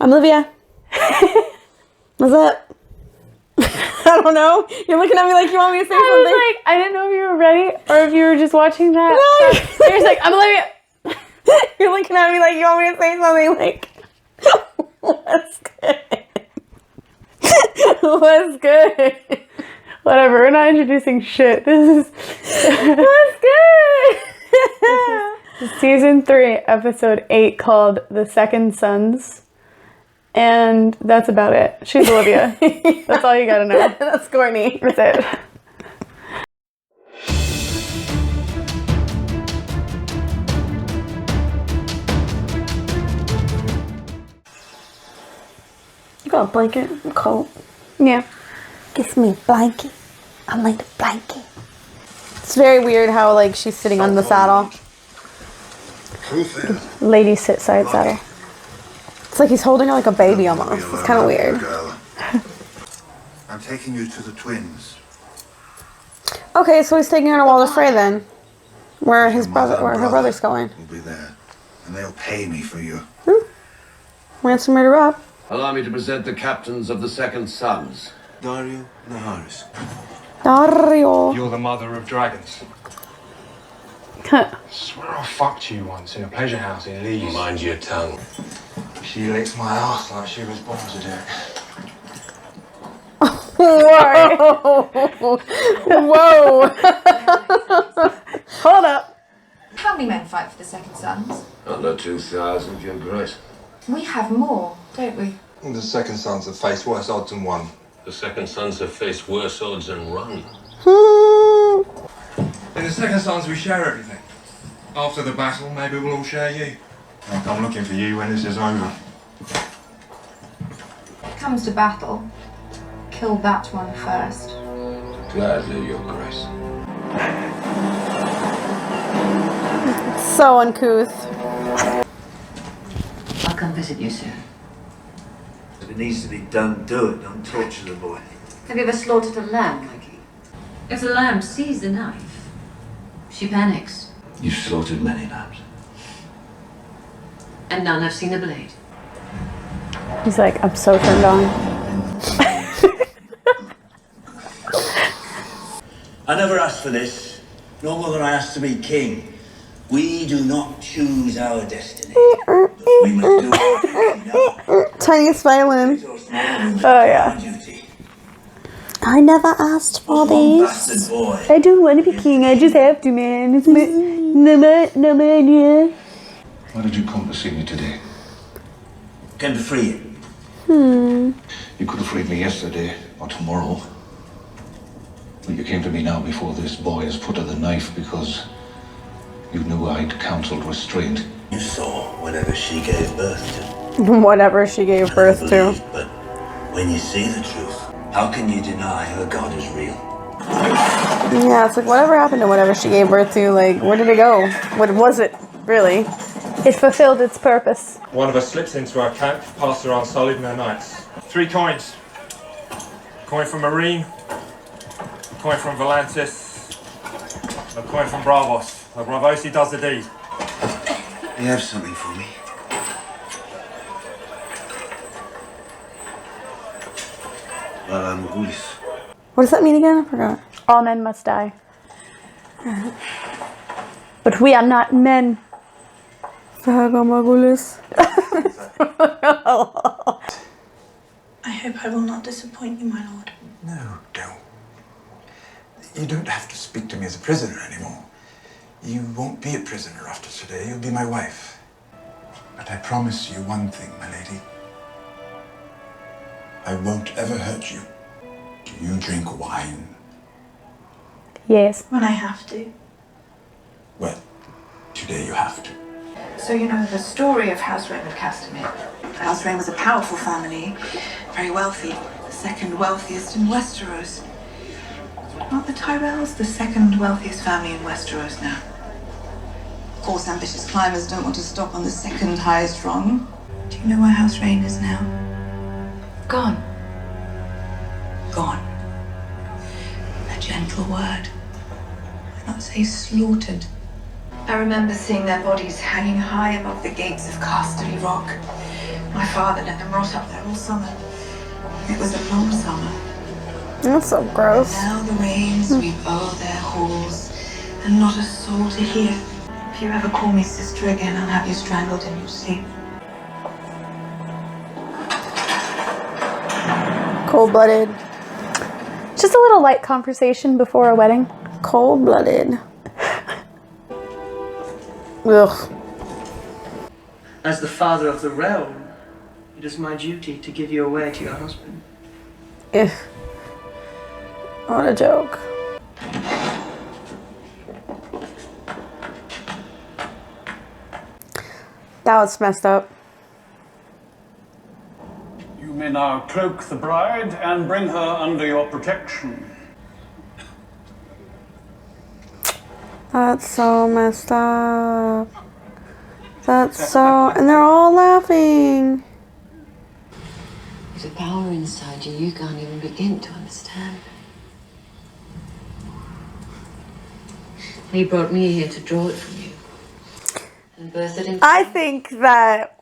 I'm Olivia. What's up? I don't know. You're looking at me like you want me to say something. I was like, I didn't know if you were ready or if you were just watching that. No. You're just like, I'm Olivia. You're looking at me like you want me to say something like, what's good? What's good? Whatever, we're not introducing shit. This is What's good? This is season 3, episode 8, called The Second Sons. And that's about it. She's Olivia. That's all you gotta know. That's Courtney. That's it. You got a blanket? A coat? Yeah. Gives me a blanket. I like the blanket. It's very weird how, like, she's sitting on the saddle. Lady sit side saddle. It's like he's holding her like a baby almost. It's kind of weird. I'm taking you to the twins. Okay, so he's taking her to Walder Frey then. Where her brother's going. Will be there, and they'll pay me for you. Ransom murder up. Allow me to present the captains of the Second Sons. Daario Naharis. Daario. You're the mother of dragons. Swear I fucked you once in a pleasure house in Leeds. Mind your tongue. She licked my ass like she was born to do. Whoa. Hold up. How many men fight for the Second Sons? Under 2,000, Your Grace. We have more, don't we? The Second Sons have faced worse odds than won. The Second Sons have faced worse odds and run. In the Second Sons, we share everything. After the battle, maybe we'll all share you. I'll come looking for you when this is over. If it comes to battle, kill that one first. Gladly, Your Grace. So uncouth. I'll come visit you soon. If it needs to be done, do it. Don't torture the boy. Have you ever slaughtered a lamb, Mikey? If the lamb sees the knife, she panics. You've slaughtered many lambs. And none have seen the blade. He's like, I'm so turned on. I never asked for this, no more than I asked to be king. We do not choose our destiny. We must do our Tiniest violin. Oh, yeah. duty. I never asked for One this. bastard boy. I don't want to be king, I just have to, man. It's my, no idea. Why did you come to see me today? Came to free you. You could have freed me yesterday or tomorrow. But you came to me now before this boy has put to the knife because you knew I'd counseled restraint. You saw whatever she gave birth to. Whatever she gave birth to. Believed, but when you see the truth, how can you deny her God is real? Yeah, it's like whatever happened to whatever she gave birth to, like, where did it go? What was it, really? It fulfilled its purpose. One of us slips into our camp, passed her on solid in her knights. 3 coins. Coin from Marine, coin from Volantis, a coin from Bravos. The Bravosi does the deed. You have something for me? What does that mean again? I forgot. All men must die. But we are not men. Dragonglass. I hope I will not disappoint you, my lord. No, don't. You don't have to speak to me as a prisoner anymore. You won't be a prisoner after today. You'll be my wife. But I promise you one thing, my lady. I won't ever hurt you. Do you drink wine? Yes. When I have to. Well, today you have to. So you know the story of House Rain of Castamere. House Rain was a powerful family, very wealthy, the second wealthiest in Westeros. Aren't the Tyrells the second wealthiest family in Westeros now? Of course, ambitious climbers don't want to stop on the second highest rung. Do you know where House Rain is now? Gone. Gone. A gentle word. I'd not say slaughtered. I remember seeing their bodies hanging high above the gates of Casterly Rock. My father father let them rot up there all summer. It was a long summer. That's so gross. Now the rain sweep over their halls, and not a soul to hear. If you ever call me sister again, I'll have you strangled in your sleep. Cold-blooded. Just a little light conversation before a wedding. Cold-blooded. Ugh. As the father of the realm, it is my duty to give you away to your husband. Ugh. What a joke. That was messed up. You may now cloak the bride and bring her under your protection. That's so messed up. That's so... And they're all laughing. There's a power inside you you can't even begin to understand. He brought me here to draw it from you. And birth it into... I think that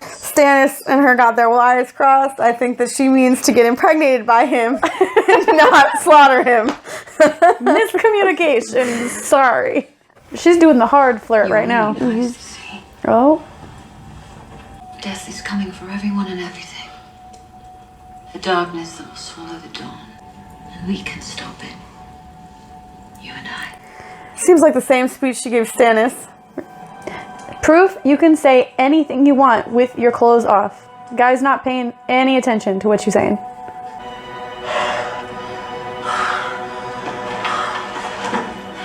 Stannis and her got their wires crossed. I think that she means to get impregnated by him and not slaughter him. Miscommunication. Sorry. She's doing the hard flirt right now. Nice to see. Oh. Death is coming for everyone and everything. The darkness that will swallow the dawn. And we can stop it. You and I. Seems like the same speech she gave Stannis. Proof you can say anything you want with your clothes off. Guy's not paying any attention to what you're saying.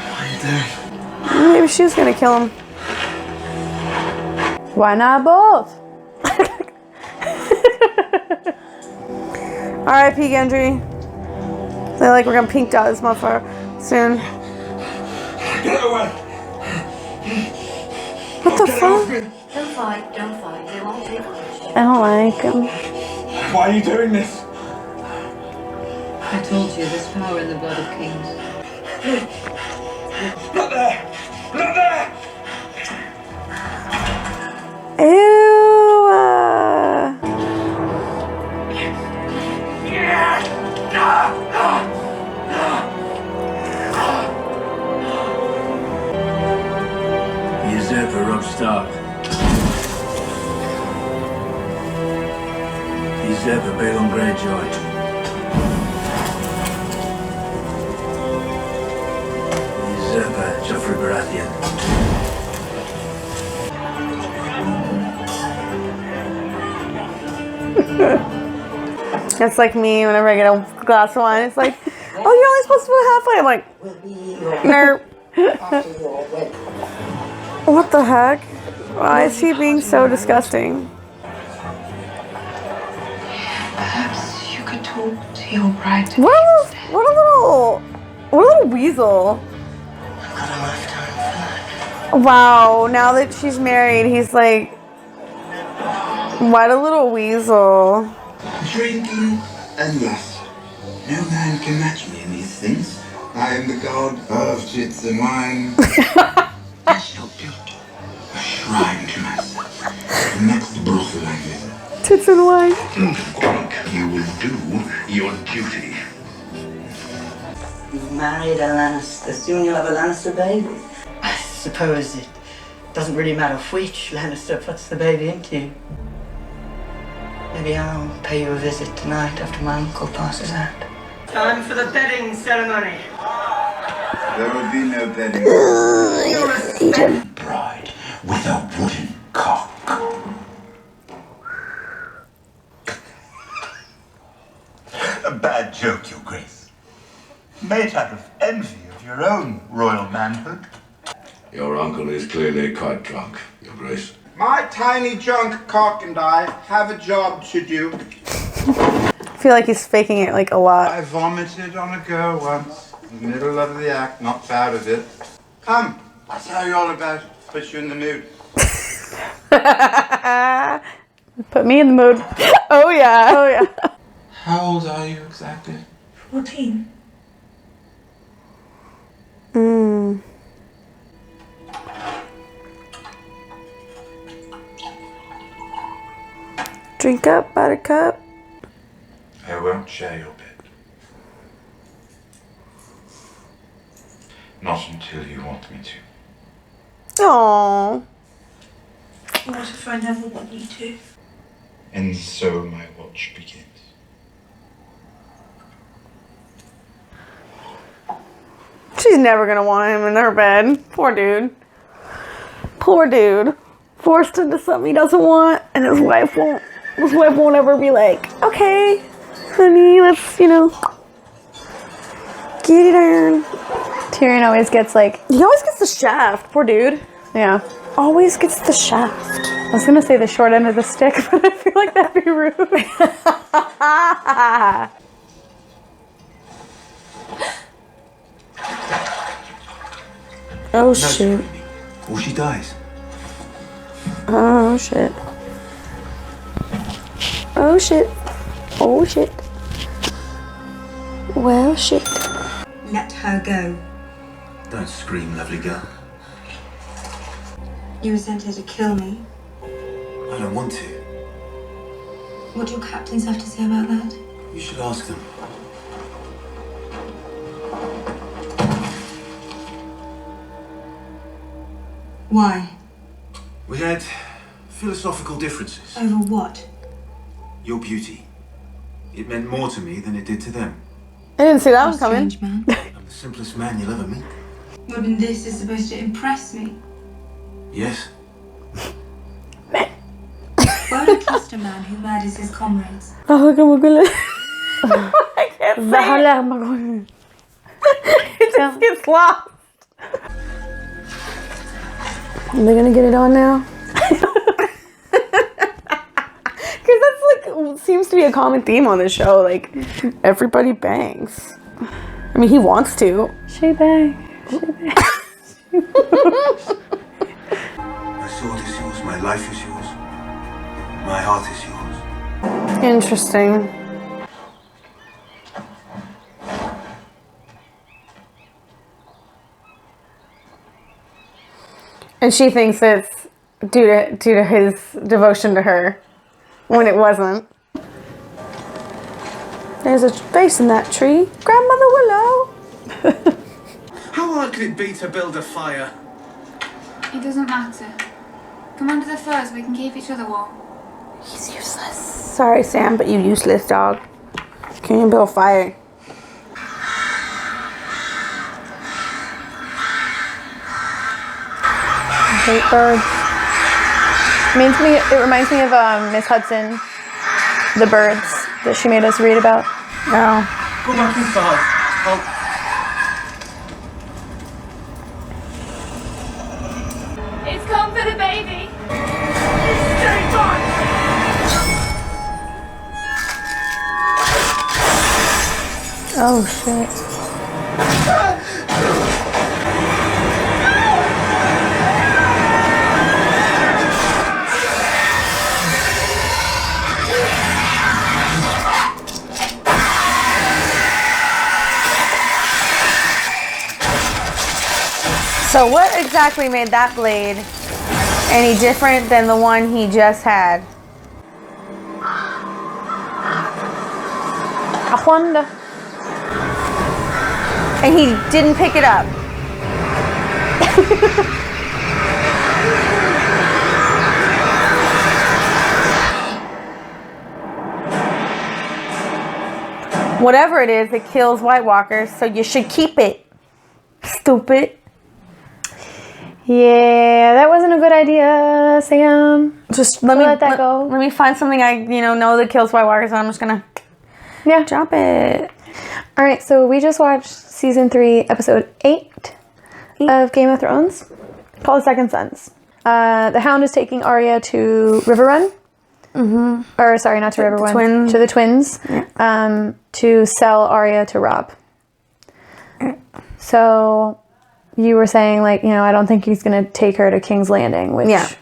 What are you doing? Maybe she was gonna kill him. Why not both? R.I.P. Gendry. They're like, we're gonna pink dot this motherfucker soon. Get away! What the fuck? Don't fight, don't fight. They won't take much. I don't like him. Why are you doing this? I told you there's power in the blood of kings. Not there! Not there! Ew. Usurper Rob Stark. Usurper Baelor Greyjoy. Usurper Joffrey Baratheon. That's like me whenever I get a glass of wine. It's like, oh, you're only supposed to put halfway. I'm like, nerp. What the heck? Why is he being so disgusting? Perhaps you could talk to your bride to What a little weasel. I've got a lifetime for that. Wow, now that she's married, he's like, what a little weasel. Drinking and lust. No man can match me in these things. I am the god of tits and wine. I shall build a shrine to myself. The next brothel I visit. Tits and wine. You will do your duty. You married a Lannister, soon you'll have a Lannister baby. I suppose it doesn't really matter which Lannister puts the baby into you. Maybe I'll pay you a visit tonight after my uncle passes out. Time for the bedding ceremony. There will be no bedding. Bride with a wooden cock. A bad joke, Your Grace. Made out of envy of your own royal manhood. Your uncle is clearly quite drunk, Your Grace. My tiny junk cock and I have a job to do. I feel like he's faking it like a lot. I vomited on a girl once, in the middle of the act, not proud of it. Come, I'll tell you all about it. Put you in the mood. Put me in the mood. Oh yeah. Oh yeah. How old are you exactly? 14. Drink up, buttercup. I won't share your bed. Not until you want me to. Aww. What if I never want you to? And so my watch begins. She's never gonna want him in her bed. Poor dude. Poor dude. Forced into something he doesn't want, and his wife won't. His wife won't ever be like, okay, honey, let's, get it on. Tyrion always gets like... He always gets the shaft. Poor dude. Yeah. Always gets the shaft. I was gonna say the short end of the stick, but I feel like that'd be rude. Oh, shit. Or she dies. Oh, shit. Oh, shit. Oh, shit. Well, shit. Let her go. Don't scream, lovely girl. You were sent here to kill me. I don't want to. What do your captains have to say about that? You should ask them. Why? We had philosophical differences. Over what? Your beauty. It meant more to me than it did to them. I didn't see that one coming. Strange man. I'm the simplest man you'll ever meet. Well, then this is supposed to impress me. Yes. Why would I trust a man who murders his comrades? I can't say it. It just gets lost. Are they gonna get it on now? Because that's like seems to be a common theme on this show. Like everybody bangs. I mean, he wants to. She bang. She bang. My sword is yours. My life is yours. My heart is yours. Interesting. And she thinks it's due to his devotion to her, when it wasn't. There's a face in that tree. Grandmother Willow. How hard could it be to build a fire? It doesn't matter. Come under the firs, we can keep each other warm. He's useless. Sorry, Sam, but you useless dog. Can't even build a fire. Hate birds. It reminds me of Miss Hudson, the birds that she made us read about. No. Go back inside. It's come for the baby. Oh, shit. So what exactly made that blade any different than the one he just had? I wonder. And he didn't pick it up. Whatever it is, it kills Whitewalkers, so you should keep it. Stupid. Yeah, that wasn't a good idea, Sam. Just let that go. Let me find something I know that kills Whitewalkers, and I'm just gonna drop it. All right, so we just watched season 3, episode 8 of Game of Thrones, called Second Sons. The Hound is taking Arya to River Run. Mm-hmm. Or sorry, not to River Run. To the twins. Yeah. To sell Arya to Robb. So you were saying, like, I don't think he's going to take her to King's Landing, which it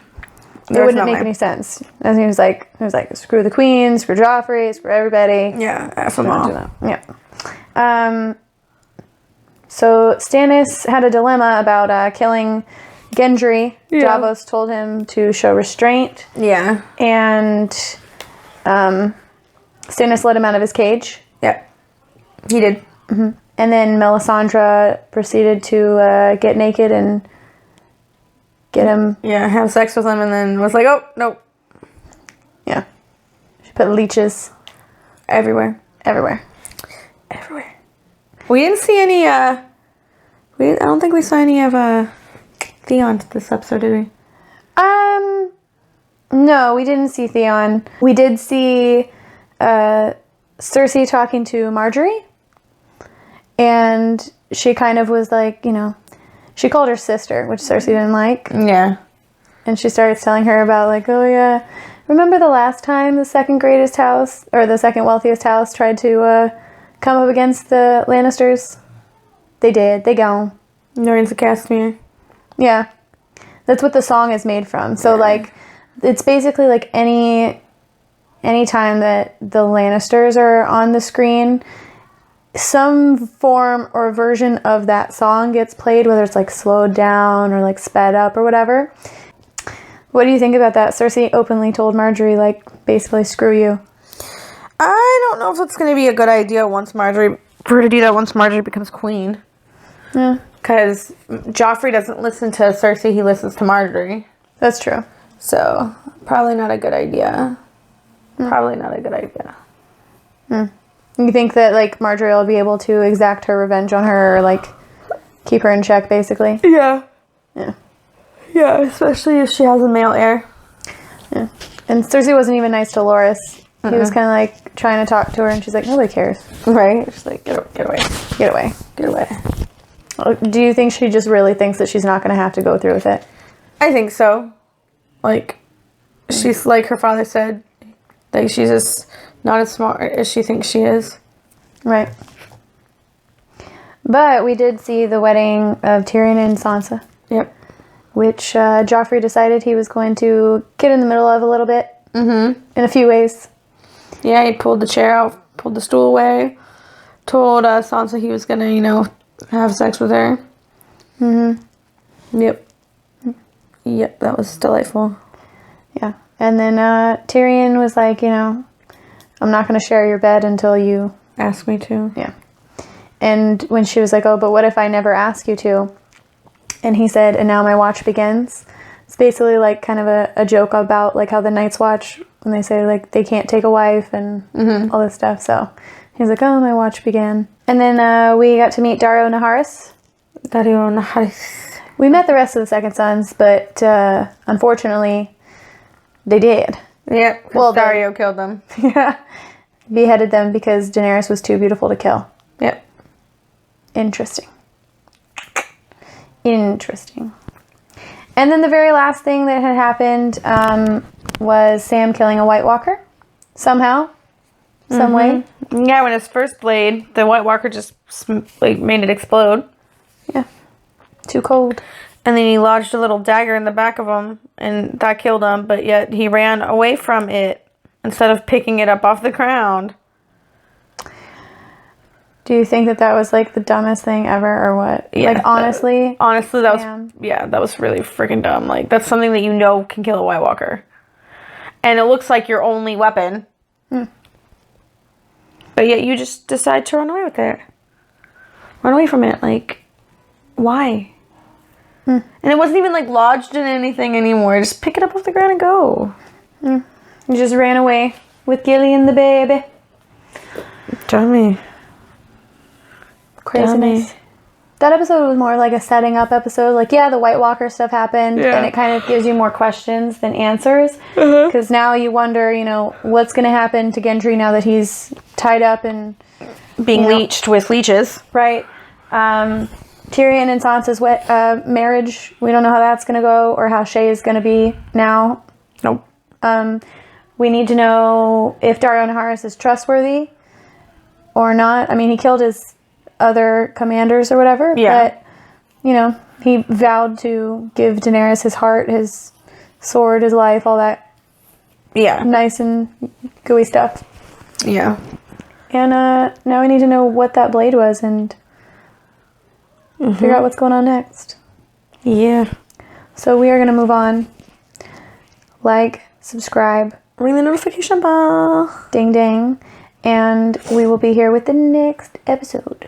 wouldn't make any sense. And he was like, screw the queen, screw Joffrey, screw everybody. Yeah, F them all. Yeah. So Stannis had a dilemma about killing Gendry. Yeah. Davos told him to show restraint. Yeah. And Stannis let him out of his cage. Yep. He did. And then Melisandre proceeded to get naked and get him. Yeah, have sex with him and then was like, oh, nope. Yeah. She put leeches everywhere. Everywhere. Everywhere. We didn't see any, I don't think we saw any of Theon this episode, did we? No, we didn't see Theon. We did see Cersei talking to Margaery. And she kind of was like, you know, she called her sister, which Cersei didn't like. Yeah. And she starts telling her about like, oh yeah, remember the last time the second greatest house, or the second wealthiest house tried to come up against the Lannisters? They did. They gone. Rains of Castamere. Yeah. That's what the song is made from. So like, it's basically like any time that the Lannisters are on the screen, some form or version of that song gets played, whether it's like slowed down or like sped up or whatever. What do you think about that? Cersei openly told Margaery, like, basically, screw you. I don't know if it's going to be a good idea for her to do that once Margaery becomes queen. Yeah. Because Joffrey doesn't listen to Cersei, he listens to Margaery. That's true. So, probably not a good idea. Probably not a good idea. You think that, like, Margaery will be able to exact her revenge on her, or, like, keep her in check, basically? Yeah. Yeah. Yeah, especially if she has a male heir. Yeah. And Cersei wasn't even nice to Loras. He was kind of, like, trying to talk to her, and she's like, nobody cares. Right? She's like, get away. Get away. Get away. Do you think she just really thinks that she's not going to have to go through with it? I think so. Like, she's, like her father said, like, she's just not as smart as she thinks she is. Right. But we did see the wedding of Tyrion and Sansa. Yep. Which Joffrey decided he was going to get in the middle of a little bit. In a few ways. Yeah, he pulled the chair out, pulled the stool away, told Sansa he was going to, you know, have sex with her. Yep. Yep, that was delightful. Yeah. And then Tyrion was like, you know, I'm not going to share your bed until you ask me to. Yeah. And when she was like, oh, but what if I never ask you to? And he said, and now my watch begins. It's basically like kind of a joke about like how the Night's Watch, when they say like they can't take a wife and all this stuff. So he's like, oh, my watch began. And then we got to meet Daario Naharis. Daario Naharis. We met the rest of the Second Sons, but unfortunately, they did. Yep. Well, Daario killed them. Yeah. Beheaded them because Daenerys was too beautiful to kill. Yep. Interesting. And then the very last thing that had happened was Sam killing a Whitewalker. Somehow. Some way. Yeah, when his first blade, the Whitewalker just like made it explode. Yeah. Too cold. And then he lodged a little dagger in the back of him, and that killed him, but yet he ran away from it instead of picking it up off the ground. Do you think that was like the dumbest thing ever, or what? Yeah, like honestly, that was really freaking dumb. Like, that's something that you know can kill a White Walker, and it looks like your only weapon. But yet you just decide to run away with it. Run away from it. Like, why? And it wasn't even like lodged in anything anymore. Just pick it up off the ground and go. You just ran away with Gilly and the baby. Dummy. Craziness. That episode was more like a setting up episode. Like, yeah, the White Walker stuff happened, and it kind of gives you more questions than answers. Because now you wonder, you know, what's going to happen to Gendry now that he's tied up and being leeched with leeches. Right. Tyrion and Sansa's marriage, we don't know how that's going to go, or how Shae is going to be now. Nope. We need to know if Daario Naharis is trustworthy or not. I mean, he killed his other commanders or whatever, but, you know, he vowed to give Daenerys his heart, his sword, his life, all that nice and gooey stuff. Yeah. And now we need to know what that blade was and figure out what's going on next. Yeah. So we are going to move on. Like, subscribe, Ring the notification bell. Ding ding. And we will be here with the next episode.